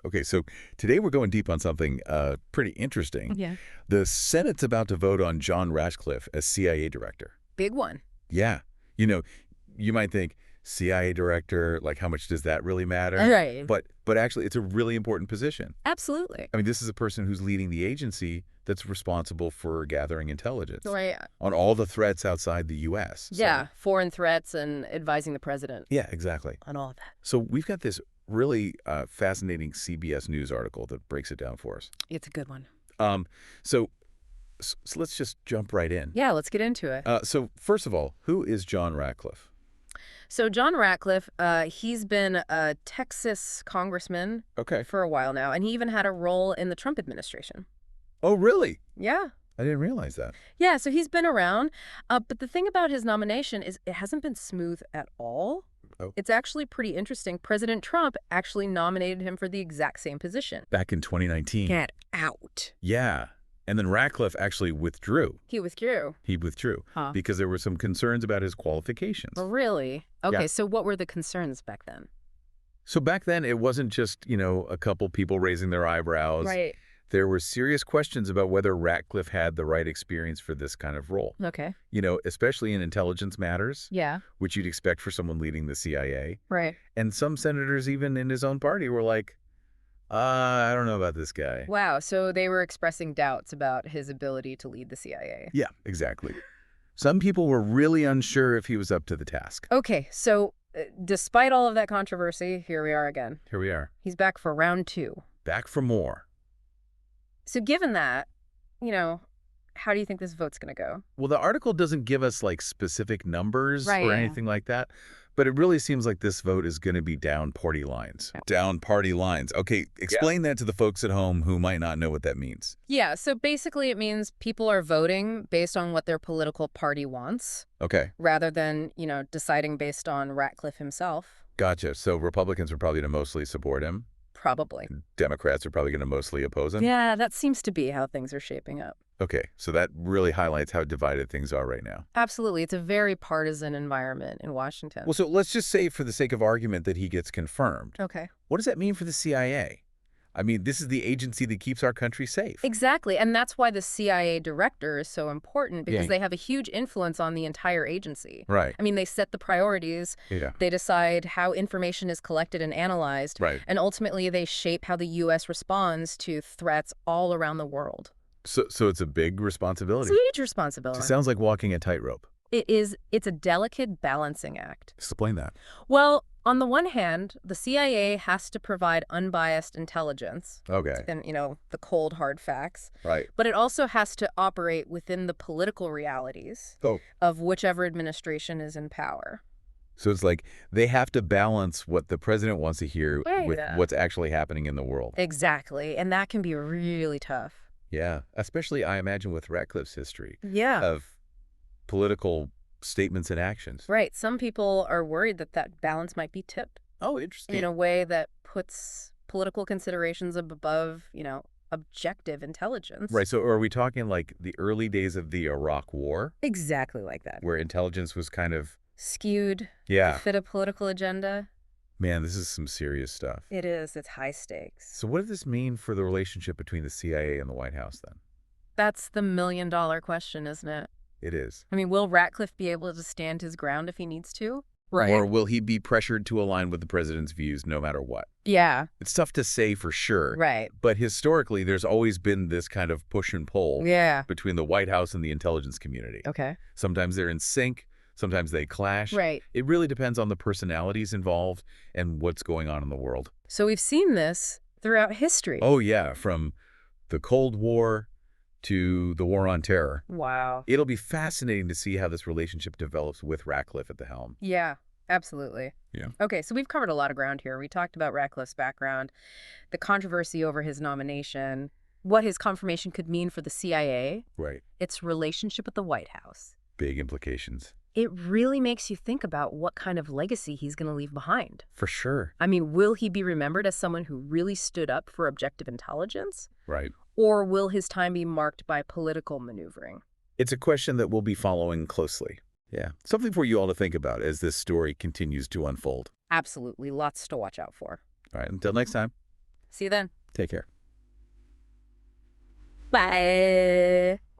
Okay, so today we're going deep on something pretty interesting. Yeah. The Senate's about to vote on John Ratcliffe as CIA director. Big one. Yeah. You know, you might think, CIA director, like how much does that really matter? Right. But actually, it's a really important position. Absolutely. I mean, this is a person who's leading the agency that's responsible for gathering intelligence Right. on all the threats outside the U.S. Yeah. Foreign threats and advising the president Yeah, exactly. on all of that. So we've got this really fascinating CBS News article that breaks it down for us. It's a good one. Um, so, so let's just jump right in. Yeah, let's get into it. So first of all, who is John Ratcliffe? So John Ratcliffe, he's been a Texas congressman Okay. for a while now, and he even had a role in the Trump administration. Oh, really? Yeah. I didn't realize that. Yeah, so he's been around. But the thing about his nomination is it hasn't been smooth at all. Oh. It's actually pretty interesting. President Trump actually nominated him for the exact same position. Back in 2019. Get out. Yeah. And then Ratcliffe actually withdrew. He withdrew. He withdrew because there were some concerns about his qualifications. Oh, really? Okay, Yeah. so what were the concerns back then? So back then, it wasn't just, a couple people raising their eyebrows. Right. There were serious questions about whether Ratcliffe had the right experience for this kind of role. Okay. Especially in intelligence matters, Yeah. which you'd expect for someone leading the CIA. Right. And some senators, even in his own party, were like, I don't know about this guy. Wow, so they were expressing doubts about his ability to lead the CIA. Yeah, exactly. Some people were really unsure if he was up to the task. Okay, so despite all of that controversy, here we are again. Here we are, He's back for round 2. back for more. So given that, how do you think this vote's going to go? Well, the article doesn't give us specific numbers Right, or yeah. anything like that, but it really seems like this vote is going to be down party lines. Down party lines. Okay, explain that to the folks at home who might not know what that means. Yeah, so basically it means people are voting based on what their political party wants, Okay, rather than, deciding based on Ratcliffe himself. gotcha. So Republicans are probably going to mostly support him. Probably. Democrats are probably going to mostly oppose him. Yeah, that seems to be how things are shaping up. Okay, so that really highlights how divided things are right now. Absolutely. It's a very partisan environment in Washington. Well, so let's just say for the sake of argument that he gets confirmed. Okay. What does that mean for the CIA? I mean, this is the agency that keeps our country safe. Exactly. And that's why the CIA director is so important, because Yeah. they have a huge influence on the entire agency. Right. I mean, they set the priorities. Yeah. They decide how information is collected and analyzed. Right. And ultimately, they shape how the U.S. responds to threats all around the world. So it's a big responsibility. It's a huge responsibility. It sounds like walking a tightrope. It's a delicate balancing act. Explain that. Well, on the one hand, the CIA has to provide unbiased intelligence Okay. and, the cold, hard facts. Right. But it also has to operate within the political realities Oh. of whichever administration is in power. So it's like they have to balance what the president wants to hear with Right. what's actually happening in the world. Exactly. And that can be really tough. Yeah. Especially, I imagine, with Ratcliffe's history Yeah. of political statements and actions. Right. Some people are worried that that balance might be tipped Oh, interesting. in a way that puts political considerations above, objective intelligence. Right. So are we talking like the early days of the Iraq War, Exactly like that. where intelligence was kind of, Skewed yeah, to fit a political agenda. man, this is some serious stuff. It is. It's high stakes. So what does this mean for the relationship between the CIA and the White House then? That's the million-dollar question, isn't it? It is. I mean, will Ratcliffe be able to stand his ground if he needs to? Or will he be pressured to align with the president's views no matter what? Yeah. It's tough to say for sure. Right. But historically, there's always been this kind of push and pull Yeah. between the White House and the intelligence community. Okay. Sometimes they're in sync. Sometimes they clash. Right. It really depends on the personalities involved and what's going on in the world. So we've seen this throughout history. Oh, yeah. From the Cold War to the War on Terror. Wow. It'll be fascinating to see how this relationship develops with Ratcliffe at the helm. Yeah, absolutely. Yeah. Okay, so we've covered a lot of ground here. We talked about Ratcliffe's background, the controversy over his nomination, what his confirmation could mean for the CIA, Right. its relationship with the White House. Big implications. It really makes you think about what kind of legacy he's going to leave behind. For sure. I mean, will he be remembered as someone who really stood up for objective intelligence? Right. Or will his time be marked by political maneuvering? It's a question that we'll be following closely. Yeah. Something for you all to think about as this story continues to unfold. Absolutely. Lots to watch out for. All right. Until next time. See you then. Take care. Bye.